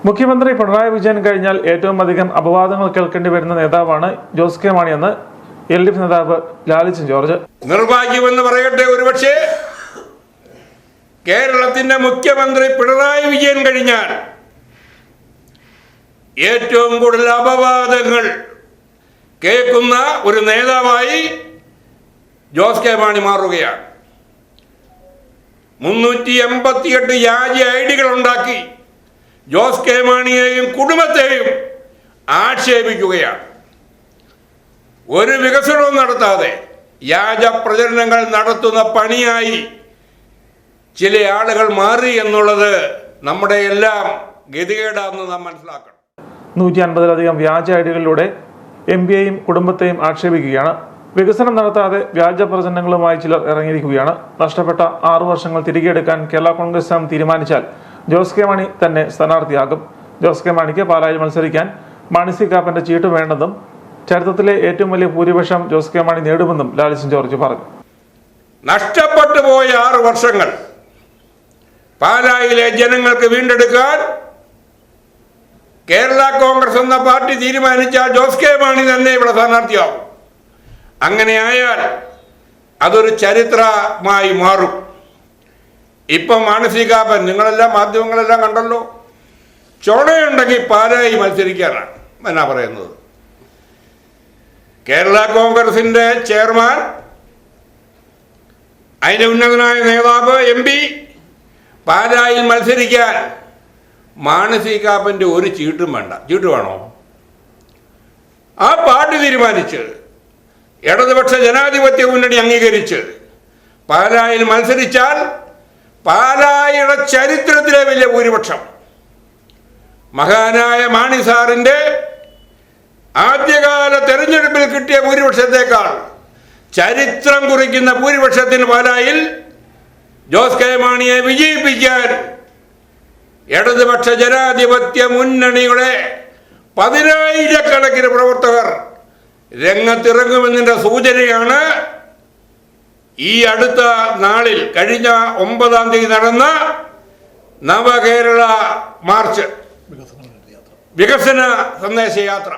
മുഖ്യമന്ത്രി പിണറായി വിജയൻ കഴിഞ്ഞാൽ ഏറ്റവും അധികം അപവാദങ്ങൾ കേൾക്കേണ്ടി വരുന്ന നേതാവാണ് ജോസ് കെ മാണിയെന്ന് LDF നേതാവ് ലാലിച്ചൻ ജോർജ്. നിർഭാഗ്യമെന്ന് പറയട്ടെ, ഒരുപക്ഷെ കേരളത്തിന്റെ മുഖ്യമന്ത്രി പിണറായി വിജയൻ കഴിഞ്ഞാൽ ഏറ്റവും കൂടുതൽ അപവാദങ്ങൾ കേൾക്കുന്ന ഒരു നേതാവായി ജോസ് കെ മാണി മാറുകയാണ്. 388 വ്യാജ ഐഡികൾ ഉണ്ടാക്കി ജോസ് കെ മാണിയെയും കുടുംബത്തെയും ആക്ഷേപിക്കുകയാണ്. ഒരു വികസനവും നടത്താതെ വ്യാജ പ്രചരണങ്ങൾ നടത്തുന്ന പണിയായി ചില ആളുകൾ മാറി എന്നുള്ളത് നമ്മുടെ എല്ലാം ഗതികേടാണെന്ന് നാം മനസ്സിലാക്കണം. 150-ലധികം വ്യാജ ഐഡികളിലൂടെ MPയെയും കുടുംബത്തെയും ആക്ഷേപിക്കുകയാണ്. വികസനം നടത്താതെ വ്യാജ പ്രചരണങ്ങളുമായി ചിലർ ഇറങ്ങിയിരിക്കുകയാണ്. നഷ്ടപ്പെട്ട 6 വർഷങ്ങൾ തിരികെ എടുക്കാൻ കേരള കോൺഗ്രസ് എം തീരുമാനിച്ചാൽ ജോസ് കെ മാണി തന്നെ സ്ഥാനാർത്ഥിയാകും. ജോസ് കെ മാണിക്ക് പാലായിൽ മത്സരിക്കാൻ മാണി സി കാപ്പന്റെ ചീട്ട് വേണ്ടെന്നും ചരിത്രത്തിലെ ഏറ്റവും വലിയ ഭൂരിപക്ഷം ജോസ് കെ മാണി നേടുമെന്നും ലാലിച്ചൻ ജോർജ് പറഞ്ഞു. നഷ്ടപ്പെട്ടു പോയ 6 വർഷങ്ങൾ പാലായിലെ ജനങ്ങൾക്ക് വീണ്ടെടുക്കാൻ കേരള കോൺഗ്രസ് എന്ന പാർട്ടി തീരുമാനിച്ചാൽ ജോസ് കെ മാണി തന്നെ ഇവിടെ സ്ഥാനാർത്ഥിയാവും. അങ്ങനെയായാൽ അതൊരു ചരിത്രമായി മാറും. ഇപ്പം മാണി സി കാപ്പൻ, നിങ്ങളെല്ലാം മാധ്യമങ്ങളെല്ലാം കണ്ടല്ലോ, ചുണയുണ്ടെങ്കിൽ പാലായി മത്സരിക്കാനാണ് എന്നാ പറയുന്നത്. കേരള കോൺഗ്രസിന്റെ ചെയർമാൻ, അതിന്റെ ഉന്നതനായ നേതാവ്, MP പാലായിൽ മത്സരിക്കാൻ മാണി സി കാപ്പന്റെ ഒരു ചീട്ടും വേണ്ട. ചീട്ട് വേണോ? ആ പാർട്ടി തീരുമാനിച്ച് ഇടതുപക്ഷ ജനാധിപത്യ മുന്നണി അംഗീകരിച്ച് പാലായിൽ മത്സരിച്ചാൽ പാലായുടെ ചരിത്രത്തിലെ വലിയ ഭൂരിപക്ഷം മഹാനായ മാണി സാറിന്റെ ആദ്യകാല തെരഞ്ഞെടുപ്പിൽ കിട്ടിയ ഭൂരിപക്ഷത്തെക്കാൾ ചരിത്രം കുറിക്കുന്ന ഭൂരിപക്ഷത്തിന് പാലായിൽ ജോസ് കെ മാണിയെ വിജയിപ്പിക്കാൻ ഇടതുപക്ഷ ജനാധിപത്യ മുന്നണിയുടെ 10,000-കണക്കിന് പ്രവർത്തകർ രംഗത്തിറങ്ങുമെന്നതിന്റെ സൂചനയാണ് ഈ അടുത്ത നാളിൽ കഴിഞ്ഞ 9-ാം തീയതി നടന്ന നവകേരള മാർച്ച്, വികസന സന്ദേശയാത്ര.